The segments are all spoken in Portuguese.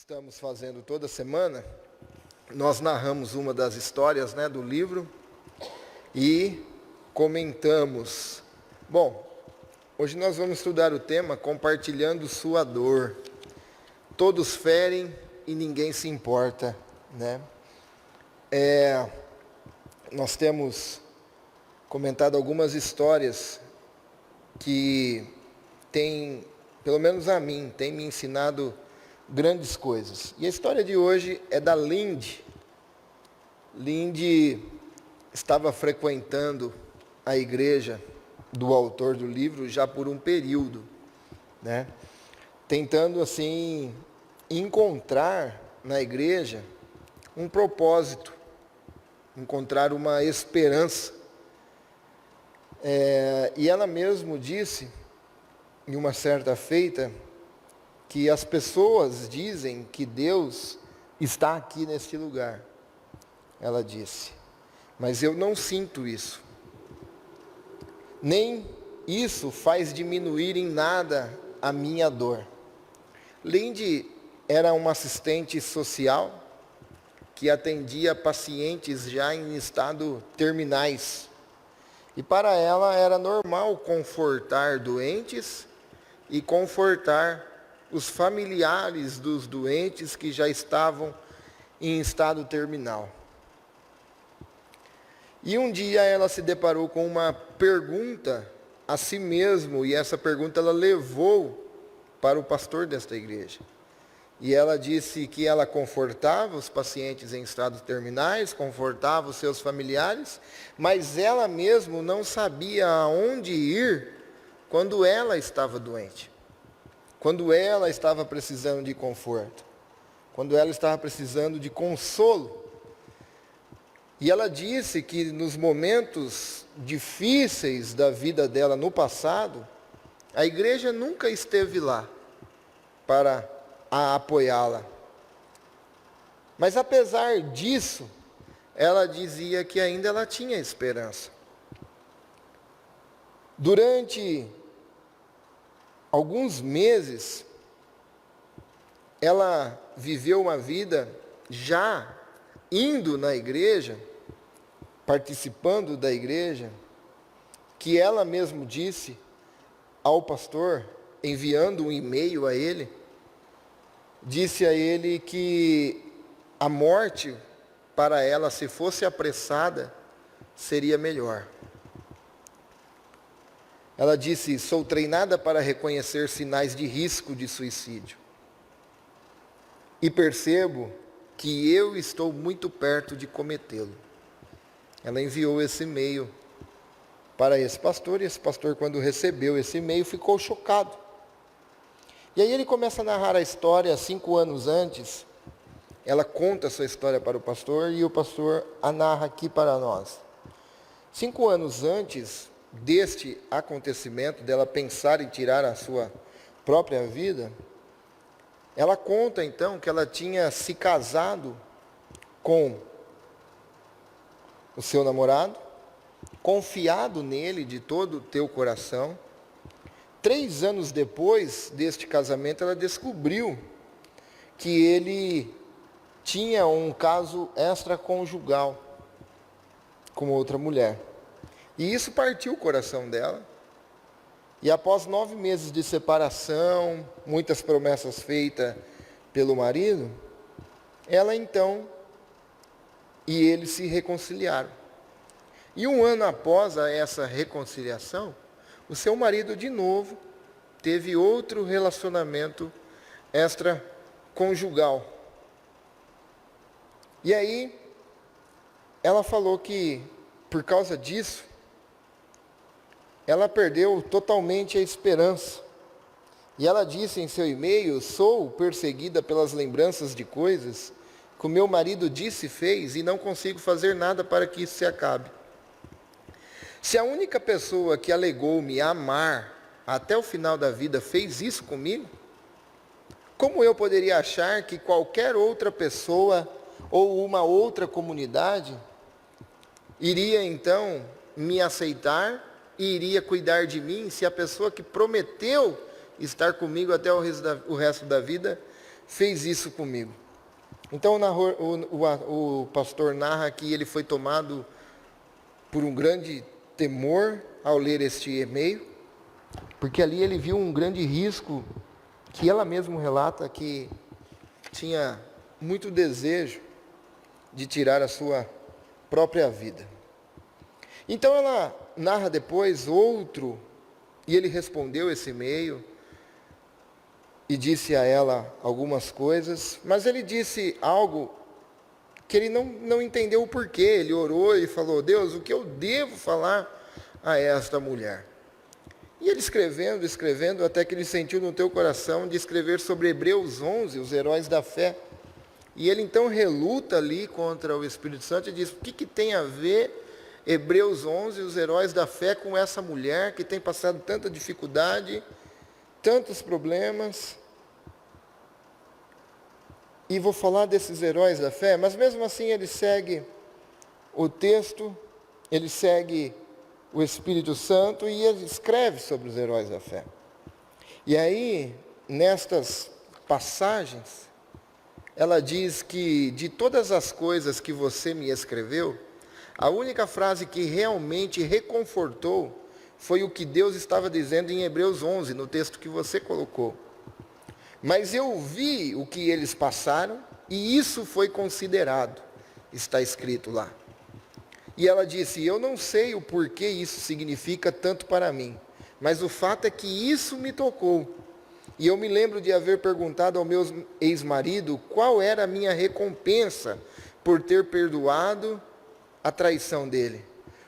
estamos fazendo toda semana, nós narramos uma das histórias, do livro e comentamos. Bom, hoje nós vamos estudar o tema compartilhando sua dor. Todos ferem e ninguém se importa, Nós temos comentado algumas histórias que têm, pelo menos a mim, têm me ensinado grandes coisas. E a história de hoje é da Lindy. Lindy estava frequentando a igreja do autor do livro já por um período, tentando assim encontrar na igreja um propósito, encontrar uma esperança. E ela mesmo disse, em uma certa feita, que as pessoas dizem que Deus está aqui neste lugar. Ela disse, mas eu não sinto isso. Nem isso faz diminuir em nada a minha dor. Lindy era uma assistente social que atendia pacientes já em estado terminais. E para ela era normal confortar doentes e confortar os familiares dos doentes que já estavam em estado terminal. E um dia ela se deparou com uma pergunta a si mesma, e essa pergunta ela levou para o pastor desta igreja. E ela disse que ela confortava os pacientes em estados terminais, confortava os seus familiares, mas ela mesma não sabia aonde ir quando ela estava doente. Quando ela estava precisando de conforto, quando ela estava precisando de consolo. E ela disse que nos momentos difíceis da vida dela no passado, a igreja nunca esteve lá para a apoiá-la. Mas apesar disso, ela dizia que ainda ela tinha esperança. Durante alguns meses, ela viveu uma vida já indo na igreja, participando da igreja, que ela mesma disse ao pastor, enviando um e-mail a ele, disse a ele que a morte para ela, se fosse apressada, seria melhor. Ela disse, sou treinada para reconhecer sinais de risco de suicídio. E percebo que eu estou muito perto de cometê-lo. Ela enviou esse e-mail para esse pastor, e esse pastor, quando recebeu esse e-mail, ficou chocado. E aí ele começa a narrar a história 5 anos antes. Ela conta a sua história para o pastor, e o pastor a narra aqui para nós. 5 anos antes deste acontecimento, dela pensar em tirar a sua própria vida, ela conta então que ela tinha se casado com o seu namorado, confiado nele de todo o teu coração. 3 anos depois deste casamento, ela descobriu que ele tinha um caso extraconjugal com outra mulher. E isso partiu o coração dela. E após 9 meses de separação, muitas promessas feitas pelo marido, ela então e ele se reconciliaram. E 1 ano após essa reconciliação, o seu marido de novo teve outro relacionamento extraconjugal. E aí, ela falou que, por causa disso, ela perdeu totalmente a esperança. E ela disse em seu e-mail, sou perseguida pelas lembranças de coisas que o meu marido disse e fez, e não consigo fazer nada para que isso se acabe. Se a única pessoa que alegou me amar até o final da vida fez isso comigo, como eu poderia achar que qualquer outra pessoa ou uma outra comunidade iria então me aceitar e iria cuidar de mim, se a pessoa que prometeu estar comigo até o resto da vida fez isso comigo. Então o pastor narra que ele foi tomado por um grande temor ao ler este e-mail, porque ali ele viu um grande risco, que ela mesma relata que tinha muito desejo de tirar a sua própria vida. Então ela narra depois outro, e ele respondeu esse e-mail, e disse a ela algumas coisas, mas ele disse algo que ele não entendeu o porquê. Ele orou e falou: Deus, o que eu devo falar a esta mulher? E ele escrevendo, até que ele sentiu no teu coração de escrever sobre Hebreus 11, os heróis da fé. E ele então reluta ali contra o Espírito Santo e diz: o que tem a ver Hebreus 11, os heróis da fé, com essa mulher que tem passado tanta dificuldade, tantos problemas? E vou falar desses heróis da fé, mas mesmo assim ele segue o texto, ele segue o Espírito Santo e ele escreve sobre os heróis da fé. E aí, nestas passagens, ela diz que de todas as coisas que você me escreveu, a única frase que realmente reconfortou foi o que Deus estava dizendo em Hebreus 11, no texto que você colocou. Mas eu vi o que eles passaram e isso foi considerado, está escrito lá. E ela disse: eu não sei o porquê isso significa tanto para mim, mas o fato é que isso me tocou. E eu me lembro de haver perguntado ao meu ex-marido qual era a minha recompensa por ter perdoado a traição dele.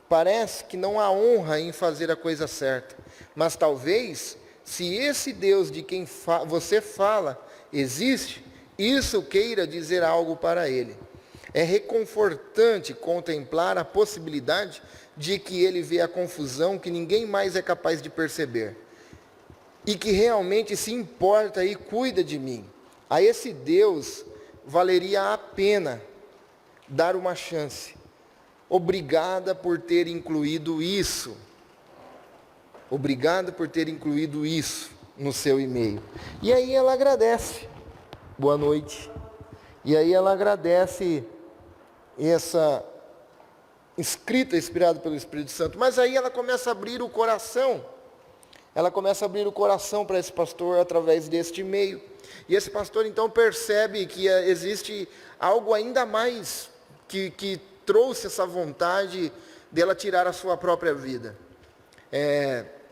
Parece que não há honra em fazer a coisa certa, mas talvez, se esse Deus de quem você fala existe, isso queira dizer algo para ele. É reconfortante contemplar a possibilidade de que ele vê a confusão que ninguém mais é capaz de perceber. E que realmente se importa e cuida de mim. A esse Deus valeria a pena dar uma chance. Obrigada por ter incluído isso. Obrigado por ter incluído isso no seu e-mail. E aí ela agradece. Boa noite. E aí ela agradece essa escrita inspirada pelo Espírito Santo. Mas aí ela começa a abrir o coração. Ela começa a abrir o coração para esse pastor através deste e-mail. E esse pastor então percebe que existe algo ainda mais que trouxe essa vontade dela tirar a sua própria vida.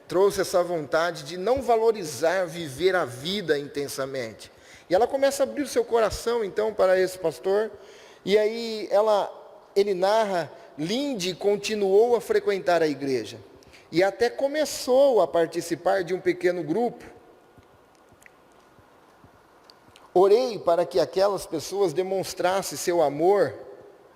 Trouxe essa vontade de não valorizar, viver a vida intensamente. E ela começa a abrir o seu coração, então, para esse pastor. E aí ele narra, Lindy continuou a frequentar a igreja. E até começou a participar de um pequeno grupo. Orei para que aquelas pessoas demonstrassem seu amor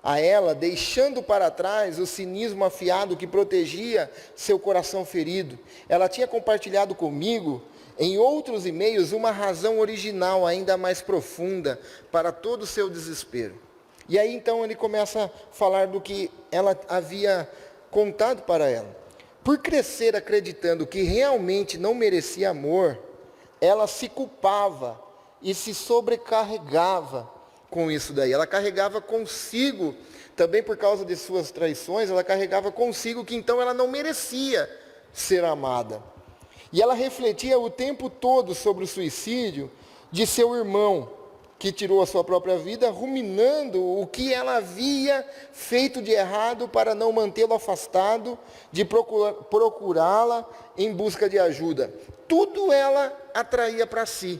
a ela, deixando para trás o cinismo afiado que protegia seu coração ferido. Ela tinha compartilhado comigo, em outros e-mails, uma razão original ainda mais profunda para todo o seu desespero. E aí então ele começa a falar do que ela havia contado para ela. Por crescer acreditando que realmente não merecia amor, ela se culpava e se sobrecarregava com isso daí. Ela carregava consigo, também por causa de suas traições, ela carregava consigo que então ela não merecia ser amada. E ela refletia o tempo todo sobre o suicídio de seu irmão, que tirou a sua própria vida, ruminando o que ela havia feito de errado para não mantê-lo afastado, de procurá-la em busca de ajuda. Tudo ela atraía para si.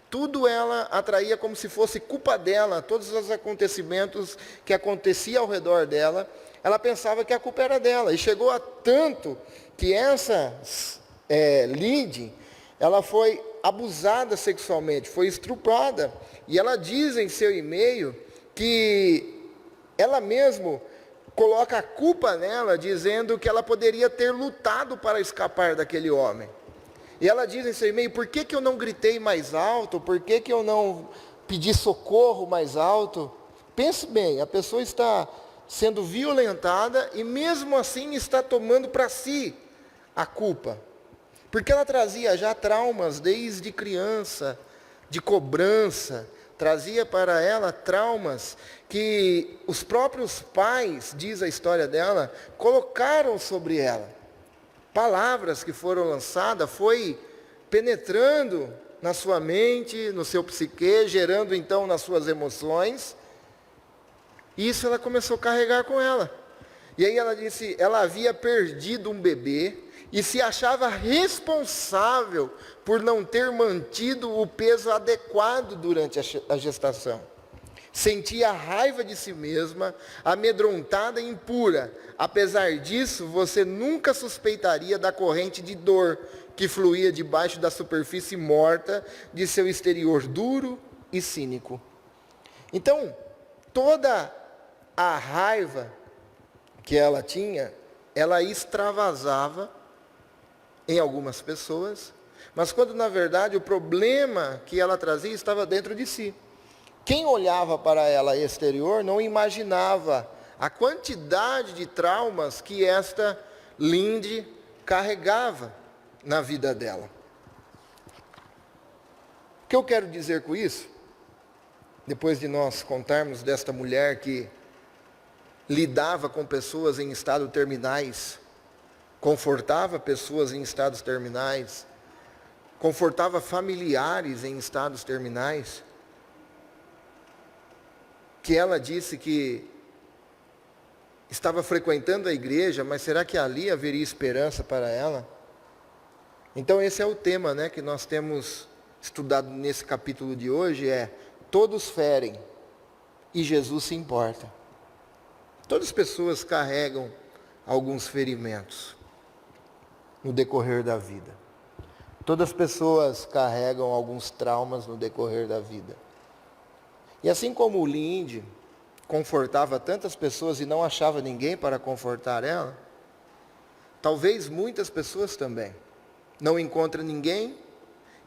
Tudo ela atraía como se fosse culpa dela. Todos os acontecimentos que aconteciam ao redor dela, ela pensava que a culpa era dela. E chegou a tanto que essa Lindy, ela foi abusada sexualmente, foi estuprada. E ela diz em seu e-mail que ela mesma coloca a culpa nela, dizendo que ela poderia ter lutado para escapar daquele homem. E ela diz em seu e-mail: por que eu não gritei mais alto? Por que eu não pedi socorro mais alto? Pense bem, a pessoa está sendo violentada e mesmo assim está tomando para si a culpa. Porque ela trazia já traumas desde criança, de cobrança, trazia para ela traumas que os próprios pais, diz a história dela, colocaram sobre ela. Palavras que foram lançadas, foi penetrando na sua mente, no seu psique, gerando então nas suas emoções. E isso ela começou a carregar com ela. E aí ela disse, ela havia perdido um bebê e se achava responsável por não ter mantido o peso adequado durante a gestação. Sentia raiva de si mesma, amedrontada e impura. Apesar disso, você nunca suspeitaria da corrente de dor que fluía debaixo da superfície morta de seu exterior duro e cínico. Então, toda a raiva que ela tinha, ela extravasava em algumas pessoas, mas quando na verdade o problema que ela trazia estava dentro de si. Quem olhava para ela exterior não imaginava a quantidade de traumas que esta Linde carregava na vida dela. O que eu quero dizer com isso? Depois de nós contarmos desta mulher que lidava com pessoas em estado terminais, confortava pessoas em estados terminais, confortava familiares em estados terminais, que ela disse que estava frequentando a igreja, mas será que ali haveria esperança para ela? Então esse é o tema, que nós temos estudado nesse capítulo de hoje, todos ferem e Jesus se importa. Todas as pessoas carregam alguns ferimentos no decorrer da vida. Todas as pessoas carregam alguns traumas no decorrer da vida. E assim como o Linde confortava tantas pessoas e não achava ninguém para confortar ela, talvez muitas pessoas também não encontram ninguém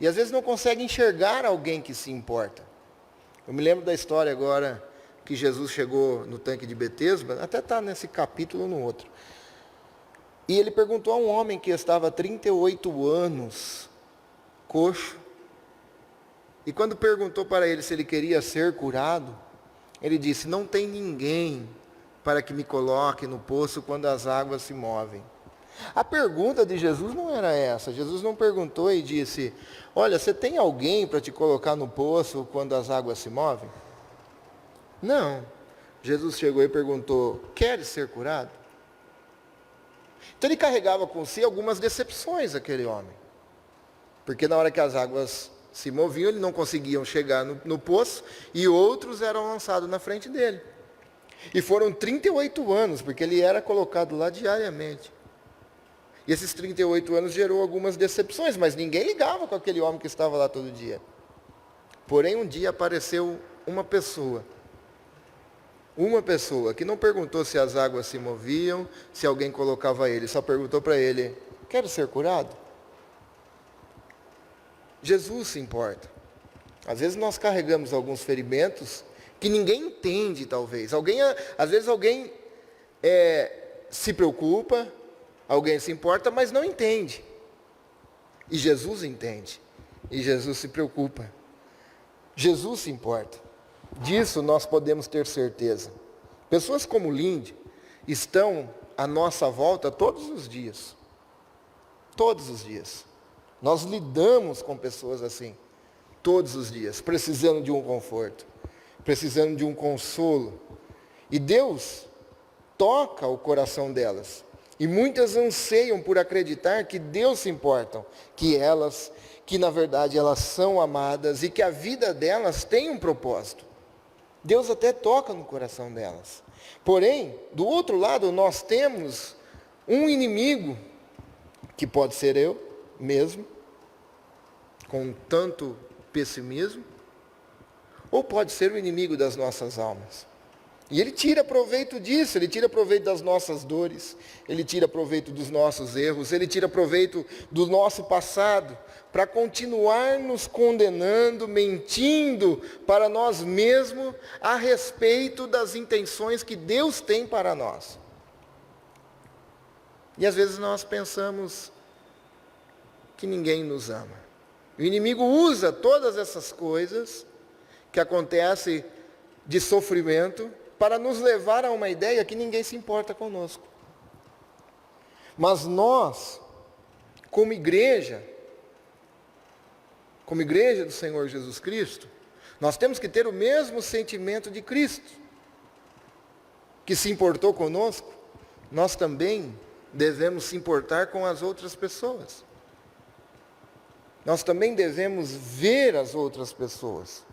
e às vezes não conseguem enxergar alguém que se importa. Eu me lembro da história agora que Jesus chegou no tanque de Betesda, até está nesse capítulo ou no outro. E ele perguntou a um homem que estava há 38 anos, coxo, e quando perguntou para ele se ele queria ser curado, ele disse, não tem ninguém para que me coloque no poço quando as águas se movem. A pergunta de Jesus não era essa. Jesus não perguntou e disse, olha, você tem alguém para te colocar no poço quando as águas se movem? Não. Jesus chegou e perguntou, queres ser curado? Então ele carregava com si algumas decepções, aquele homem. Porque na hora que as águas se moviam, ele não conseguiam chegar no poço, e outros eram lançados na frente dele. E foram 38 anos, porque ele era colocado lá diariamente. E esses 38 anos gerou algumas decepções, mas ninguém ligava com aquele homem que estava lá todo dia. Porém, um dia apareceu uma pessoa que não perguntou se as águas se moviam, se alguém colocava ele, só perguntou para ele, quer ser curado? Jesus se importa. Às vezes nós carregamos alguns ferimentos que ninguém entende, talvez. Às vezes alguém se preocupa, alguém se importa, mas não entende. E Jesus entende. E Jesus se preocupa. Jesus se importa. Disso nós podemos ter certeza. Pessoas como Linde estão à nossa volta todos os dias. Todos os dias. Nós lidamos com pessoas assim, todos os dias, precisando de um conforto, precisando de um consolo. E Deus toca o coração delas. E muitas anseiam por acreditar que Deus se importa, que na verdade elas são amadas e que a vida delas tem um propósito. Deus até toca no coração delas. Porém, do outro lado, nós temos um inimigo, que pode ser eu mesmo, com tanto pessimismo, ou pode ser o inimigo das nossas almas. E ele tira proveito disso, ele tira proveito das nossas dores, ele tira proveito dos nossos erros, ele tira proveito do nosso passado, para continuar nos condenando, mentindo para nós mesmos a respeito das intenções que Deus tem para nós. E às vezes nós pensamos que ninguém nos ama. O inimigo usa todas essas coisas que acontecem de sofrimento para nos levar a uma ideia que ninguém se importa conosco. Mas nós, como igreja do Senhor Jesus Cristo, nós temos que ter o mesmo sentimento de Cristo, que se importou conosco, nós também devemos se importar com as outras pessoas. Nós também devemos ver as outras pessoas.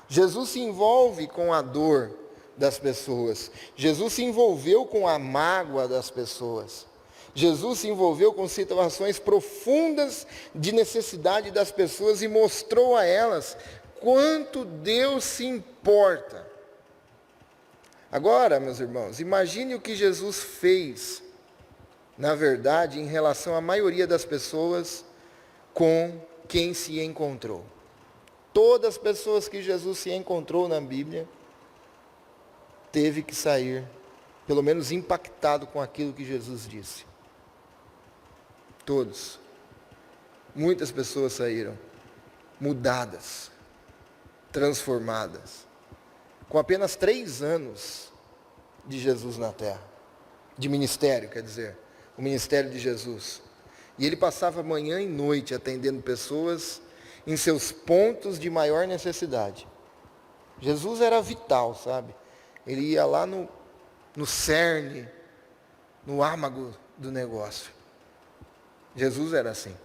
Jesus se envolve com a dor das pessoas. Jesus se envolveu com a mágoa das pessoas. Jesus se envolveu com situações profundas de necessidade das pessoas e mostrou a elas quanto Deus se importa. Agora, meus irmãos, imagine o que Jesus fez, na verdade, em relação à maioria das pessoas com quem se encontrou. Todas as pessoas que Jesus se encontrou na Bíblia, teve que sair, pelo menos impactado com aquilo que Jesus disse. Todos. Muitas pessoas saíram mudadas, transformadas, com apenas 3 anos de Jesus na terra, de ministério, quer dizer, o ministério de Jesus. E ele passava manhã e noite atendendo pessoas em seus pontos de maior necessidade. Jesus era vital, sabe? Ele ia lá no cerne, no âmago do negócio. Jesus era assim.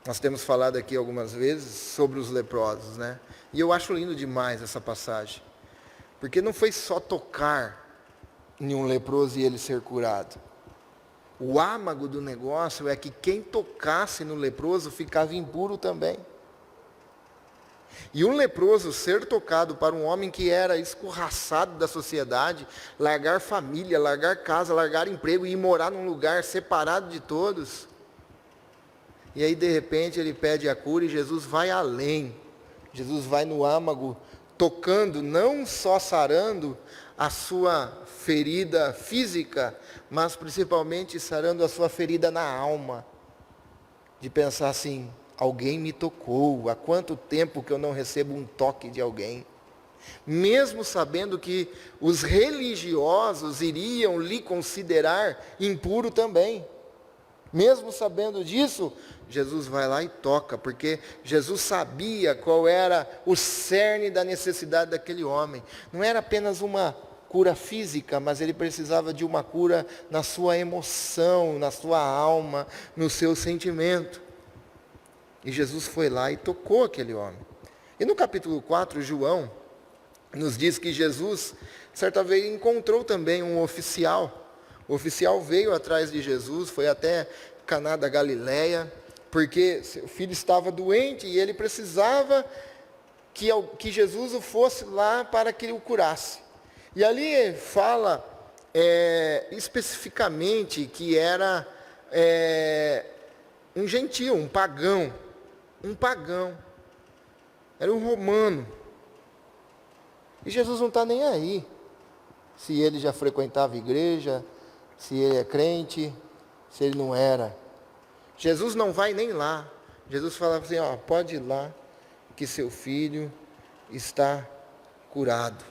Nós temos falado aqui algumas vezes sobre os leprosos, né? E eu acho lindo demais essa passagem. Porque não foi só tocar em um leproso e ele ser curado. O âmago do negócio é que quem tocasse no leproso ficava impuro também. E um leproso ser tocado para um homem que era escorraçado da sociedade, largar família, largar casa, largar emprego e ir morar num lugar separado de todos. E aí de repente ele pede a cura e Jesus vai além. Jesus vai no âmago, tocando, não só sarando a sua ferida física, mas principalmente sarando a sua ferida na alma. De pensar assim, alguém me tocou, há quanto tempo que eu não recebo um toque de alguém? Mesmo sabendo que os religiosos iriam lhe considerar impuro também. Mesmo sabendo disso, Jesus vai lá e toca, porque Jesus sabia qual era o cerne da necessidade daquele homem. Não era apenas uma cura física, mas ele precisava de uma cura na sua emoção, na sua alma, no seu sentimento. E Jesus foi lá e tocou aquele homem. E no capítulo 4, João nos diz que Jesus, certa vez, encontrou também um oficial. O oficial veio atrás de Jesus, foi até Caná da Galileia, porque seu filho estava doente e ele precisava que Jesus o fosse lá para que ele o curasse. E ali fala especificamente que era um gentio, um pagão. Era um romano. E Jesus não está nem aí. Se ele já frequentava a igreja, se ele é crente, se ele não era. Jesus não vai nem lá. Jesus falava assim, pode ir lá, que seu filho está curado.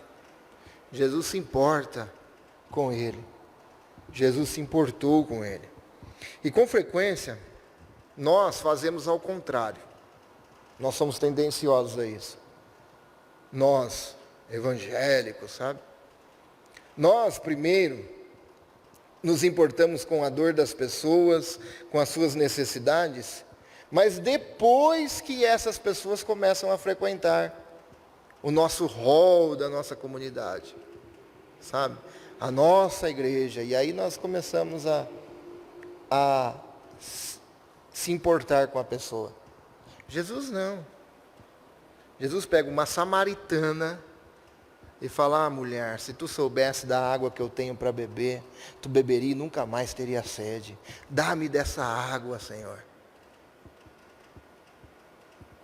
Jesus se importa com ele. Jesus se importou com ele. E com frequência, nós fazemos ao contrário. Nós somos tendenciosos a isso. Nós, evangélicos, sabe? Nós, primeiro, nos importamos com a dor das pessoas, com as suas necessidades, mas depois que essas pessoas começam a frequentar o nosso hall da nossa comunidade, sabe? A nossa igreja, e aí nós começamos a se importar com a pessoa. Jesus não. Jesus pega uma samaritana e fala, mulher, se tu soubesse da água que eu tenho para beber, tu beberia e nunca mais teria sede. Dá-me dessa água, Senhor.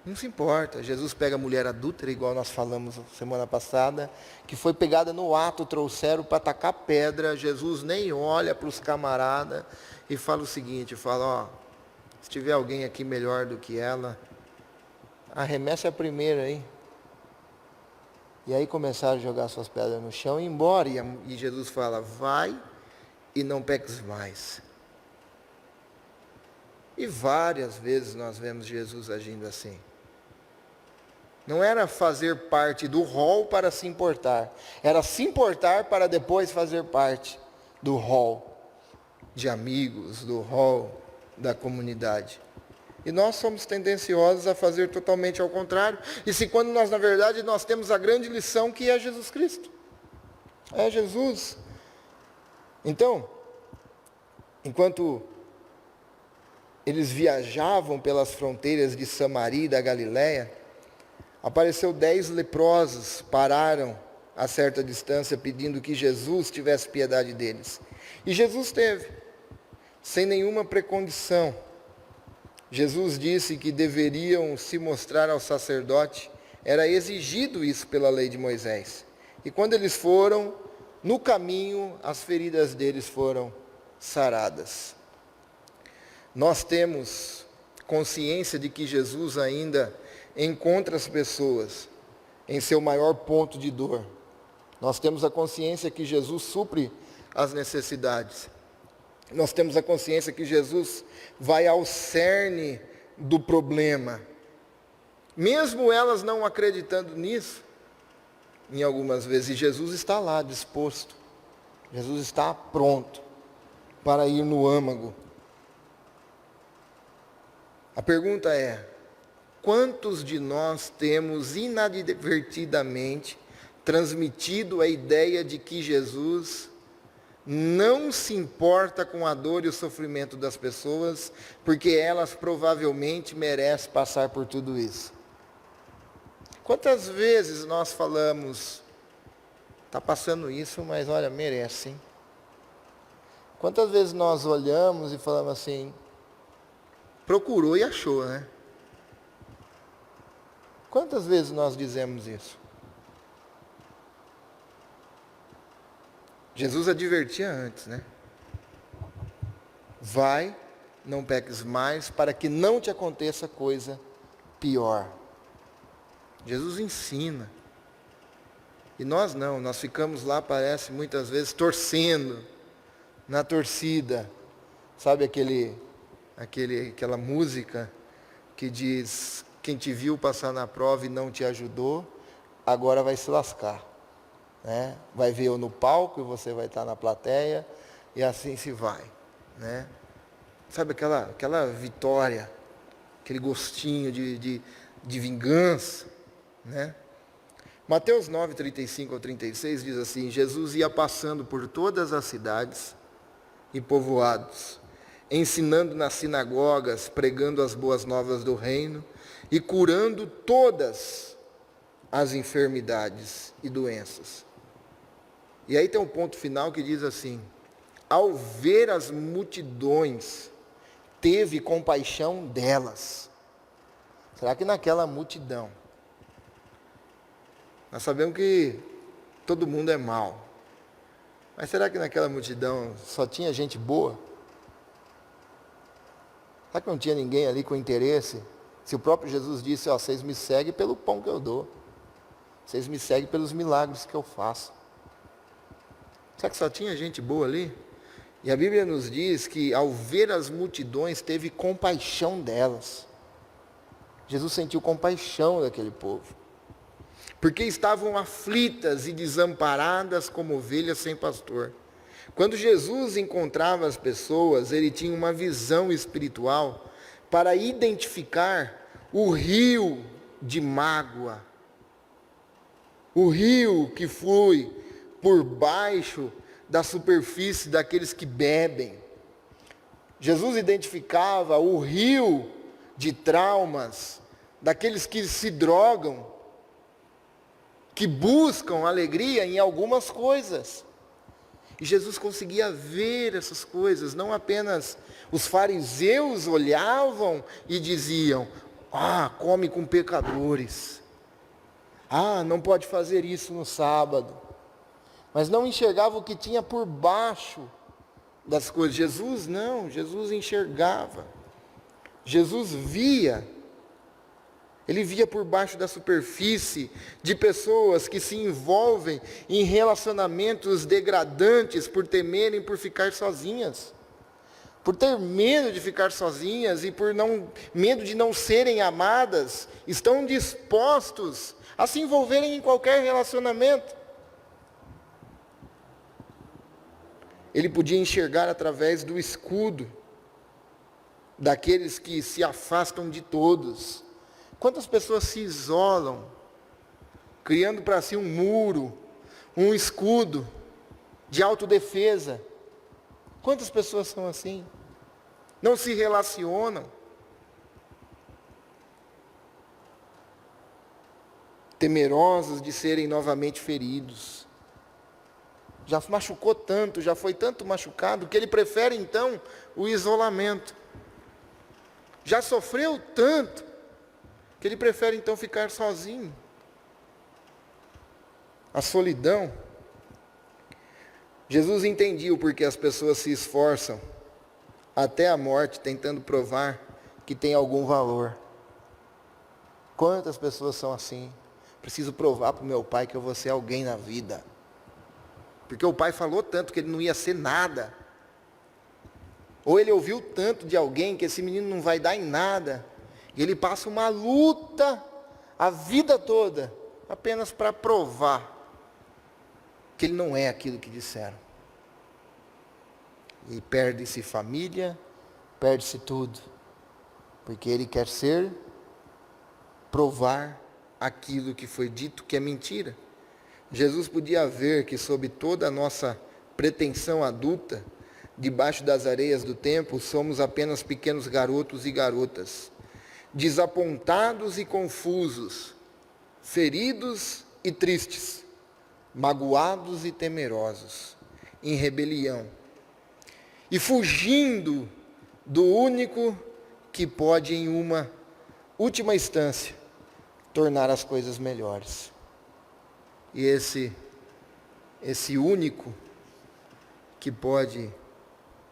Não se importa. Jesus pega a mulher adúltera, igual nós falamos semana passada, que foi pegada no ato, trouxeram para tacar pedra. Jesus nem olha para os camaradas e fala o seguinte, fala, se tiver alguém aqui melhor do que ela, arremesse a primeira aí. E aí começaram a jogar suas pedras no chão e ir embora. E Jesus fala, vai e não peques mais. E várias vezes nós vemos Jesus agindo assim. Não era fazer parte do rol para se importar. Era se importar para depois fazer parte do rol de amigos, do rol da comunidade. E nós somos tendenciosos a fazer totalmente ao contrário. E se quando nós, na verdade, nós temos a grande lição que é Jesus Cristo. É Jesus. Então, enquanto eles viajavam pelas fronteiras de Samaria e da Galiléia, apareceu 10 leprosos, pararam a certa distância pedindo que Jesus tivesse piedade deles. E Jesus teve, sem nenhuma precondição. Jesus disse que deveriam se mostrar ao sacerdote, era exigido isso pela lei de Moisés. E quando eles foram, no caminho, as feridas deles foram saradas. Nós temos consciência de que Jesus ainda encontra as pessoas em seu maior ponto de dor. Nós temos a consciência que Jesus supre as necessidades. Nós temos a consciência que Jesus vai ao cerne do problema. Mesmo elas não acreditando nisso, em algumas vezes, Jesus está lá disposto. Jesus está pronto para ir no âmago. A pergunta é, quantos de nós temos inadvertidamente transmitido a ideia de que Jesus não se importa com a dor e o sofrimento das pessoas, porque elas provavelmente merecem passar por tudo isso? Quantas vezes nós falamos, está passando isso, mas olha, merece, hein? Quantas vezes nós olhamos e falamos assim, procurou e achou, né? Quantas vezes nós dizemos isso? Jesus advertia antes, né? Vai, não peques mais, para que não te aconteça coisa pior. Jesus ensina. E nós não, nós ficamos lá, parece, muitas vezes, torcendo, na torcida. Sabe aquela música que diz, quem te viu passar na prova e não te ajudou, agora vai se lascar. Né? Vai ver eu no palco e você vai estar na plateia, e assim se vai. Né? Sabe aquela vitória, aquele gostinho de vingança. Né? Mateus 9, 35 ao 36 diz assim, Jesus ia passando por todas as cidades e povoados, ensinando nas sinagogas, pregando as boas novas do reino e curando todas as enfermidades e doenças. E aí tem um ponto final que diz assim, ao ver as multidões, teve compaixão delas. Será que naquela multidão, nós sabemos que todo mundo é mau, mas será que naquela multidão só tinha gente boa? Será que não tinha ninguém ali com interesse? Se o próprio Jesus disse, ó, vocês me seguem pelo pão que eu dou, vocês me seguem pelos milagres que eu faço. Será que só tinha gente boa ali? E a Bíblia nos diz que ao ver as multidões, teve compaixão delas. Jesus sentiu compaixão daquele povo. Porque estavam aflitas e desamparadas como ovelhas sem pastor. Quando Jesus encontrava as pessoas, ele tinha uma visão espiritual para identificar o rio de mágoa. O rio que flui por baixo da superfície daqueles que bebem. Jesus identificava o rio de traumas daqueles que se drogam, que buscam alegria em algumas coisas. E Jesus conseguia ver essas coisas, não apenas os fariseus olhavam e diziam, come com pecadores. Não pode fazer isso no sábado. Mas não enxergava o que tinha por baixo das coisas. Jesus não, Jesus enxergava. Jesus via. Ele via por baixo da superfície de pessoas que se envolvem em relacionamentos degradantes por temerem por ficar sozinhas. Por ter medo de ficar sozinhas e por medo de não serem amadas, estão dispostos a se envolverem em qualquer relacionamento. Ele podia enxergar através do escudo daqueles que se afastam de todos. Quantas pessoas se isolam, criando para si um muro, um escudo de autodefesa? Quantas pessoas são assim? Não se relacionam. Temerosos de serem novamente feridos. Já machucou tanto, já foi tanto machucado, que ele prefere então o isolamento. Já sofreu tanto, que ele prefere então ficar sozinho. A solidão. Jesus entendia o porquê as pessoas se esforçam até a morte, tentando provar que tem algum valor. Quantas pessoas são assim? Preciso provar para o meu pai que eu vou ser alguém na vida. Porque o pai falou tanto que ele não ia ser nada. Ou ele ouviu tanto de alguém que esse menino não vai dar em nada. E ele passa uma luta a vida toda, apenas para provar que ele não é aquilo que disseram. E perde-se família, perde-se tudo. Porque ele quer provar aquilo que foi dito que é mentira. Jesus podia ver que sob toda a nossa pretensão adulta, debaixo das areias do templo, somos apenas pequenos garotos e garotas, desapontados e confusos, feridos e tristes, magoados e temerosos, em rebelião, e fugindo do único que pode, em uma última instância, tornar as coisas melhores. E esse único que pode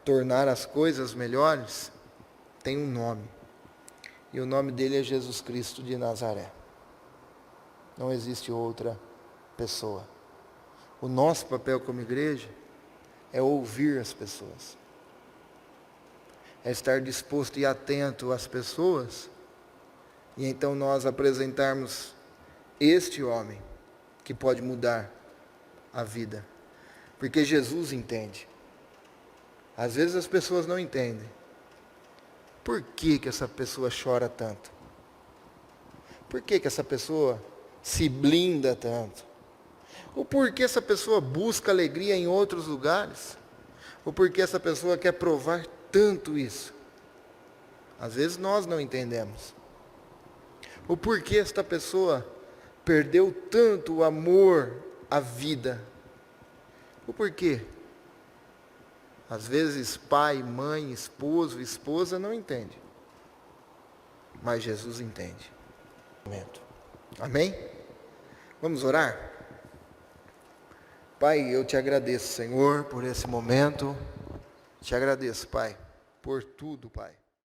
tornar as coisas melhores tem um nome. E o nome dele é Jesus Cristo de Nazaré. Não existe outra pessoa. O nosso papel como igreja é ouvir as pessoas. É estar disposto e atento às pessoas. E então nós apresentarmos este homem que pode mudar a vida. Porque Jesus entende. Às vezes as pessoas não entendem. Por que essa pessoa chora tanto? Por que essa pessoa se blinda tanto? Ou por que essa pessoa busca alegria em outros lugares? Ou por que essa pessoa quer provar tanto isso? Às vezes nós não entendemos. Ou por que esta pessoa perdeu tanto o amor à vida? Ou por quê? Às vezes pai, mãe, esposo, esposa não entende. Mas Jesus entende. Amém? Vamos orar? Pai, eu te agradeço, Senhor, por esse momento. Te agradeço, Pai, por tudo, Pai.